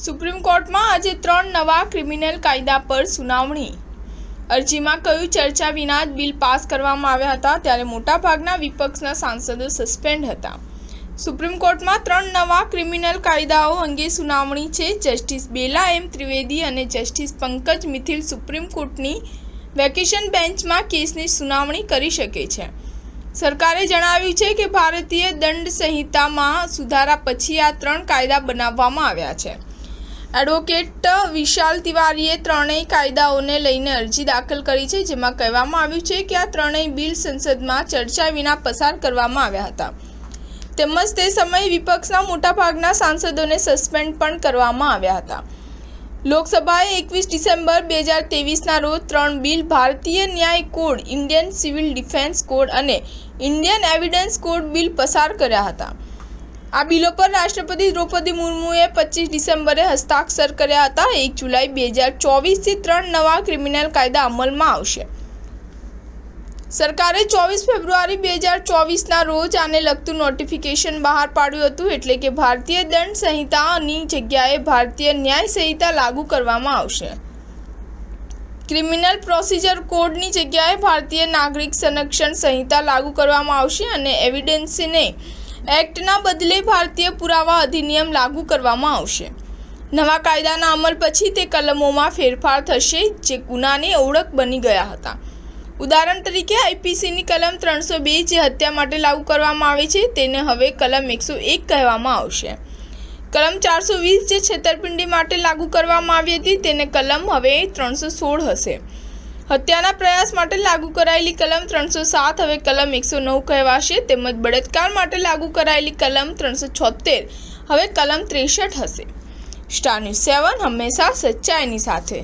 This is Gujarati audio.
સુપ્રીમ કોર્ટમાં આજે 3 નવા ક્રિમિનલ કાયદા પર સુનાવણી। અરજીમાં કયું ચર્ચા વિના જ બિલ પાસ કરવામાં આવ્યા હતા, ત્યારે મોટાભાગના વિપક્ષના સાંસદો સસ્પેન્ડ હતા। સુપ્રીમ કોર્ટમાં 3 નવા ક્રિમિનલ કાયદાઓ અંગે સુનાવણી છે। જસ્ટિસ બેલા એમ ત્રિવેદી અને જસ્ટિસ પંકજ મિથિલ સુપ્રીમ કોર્ટની વેકેશન બેન્ચમાં કેસની સુનાવણી કરી શકે છે। સરકારે જણાવ્યું છે કે ભારતીય દંડ સંહિતામાં સુધારા પછી આ 3 કાયદા બનાવવામાં આવ્યા છે। એડવોકેટ વિશાલ તિવારીએ ત્રણેય કાયદાઓને લઈને અરજી દાખલ કરી છે, જેમાં કહેવામાં આવ્યું છે કે આ ત્રણેય બિલ સંસદમાં ચર્ચા વિના પસાર કરવામાં આવ્યા હતા, તેમજ તે સમયે વિપક્ષના મોટાભાગના સાંસદોને સસ્પેન્ડ પણ કરવામાં આવ્યા હતા। લોકસભાએ 21 ડિસેમ્બર 2023ના રોજ 3 બિલ ભારતીય ન્યાય code, Indian civil defence code અને ઇન્ડિયન એવિડન્સ કોડ બિલ પસાર કર્યા હતા। આ બિલો પર રાષ્ટ્રપતિ દ્રૌપદી મુર્મુએ 25 ડિસેમ્બરે હસ્તાક્ષર કર્યા હતા। 1 જુલાઈ 2024થી 3 નવા ક્રિમિનલ કાયદા અમલમાં આવશે। સરકારે 24 ફેબ્રુઆરી 2024ના રોજ આને લગતું નોટિફિકેશન બહાર પાડ્યું હતું, એટલે કે ભારતીય દંડ સંહિતાની જગ્યાએ ભારતીય ન્યાય સંહિતા લાગુ કરવામાં આવશે। ક્રિમિનલ પ્રોસિજર કોડની જગ્યાએ ભારતીય નાગરિક સંરક્ષણ સંહિતા લાગુ કરવામાં આવશે અને એવિડન્સને એક્ટના બદલે ભારતીય પુરાવા અધિનિયમ લાગુ કરવામાં આવશે। નવા કાયદાના અમલ પછી તે કલમોમાં ફેરફાર થશે જે ગુનાની ઓળખ બની ગયા હતા। ઉદાહરણ તરીકે આઈપીસીની કલમ 302 જે હત્યા માટે લાગુ કરવામાં આવે છે, તેને હવે કલમ 101 કહેવામાં આવશે। કલમ 420 જે છેતરપિંડી માટે લાગુ કરવામાં આવી હતી, તેને કલમ હવે 316 હશે। હત્યાના પ્રયાસ માટે લાગુ કરાયેલી કલમ 307 હવે કલમ 109 કહેવાશે, તેમજ બળાત્કાર માટે લાગુ કરાયેલી કલમ 376 હવે કલમ 63 હશે। સ્ટાર ન્યૂઝ 7 હંમેશા સચ્ચાઈની સાથે।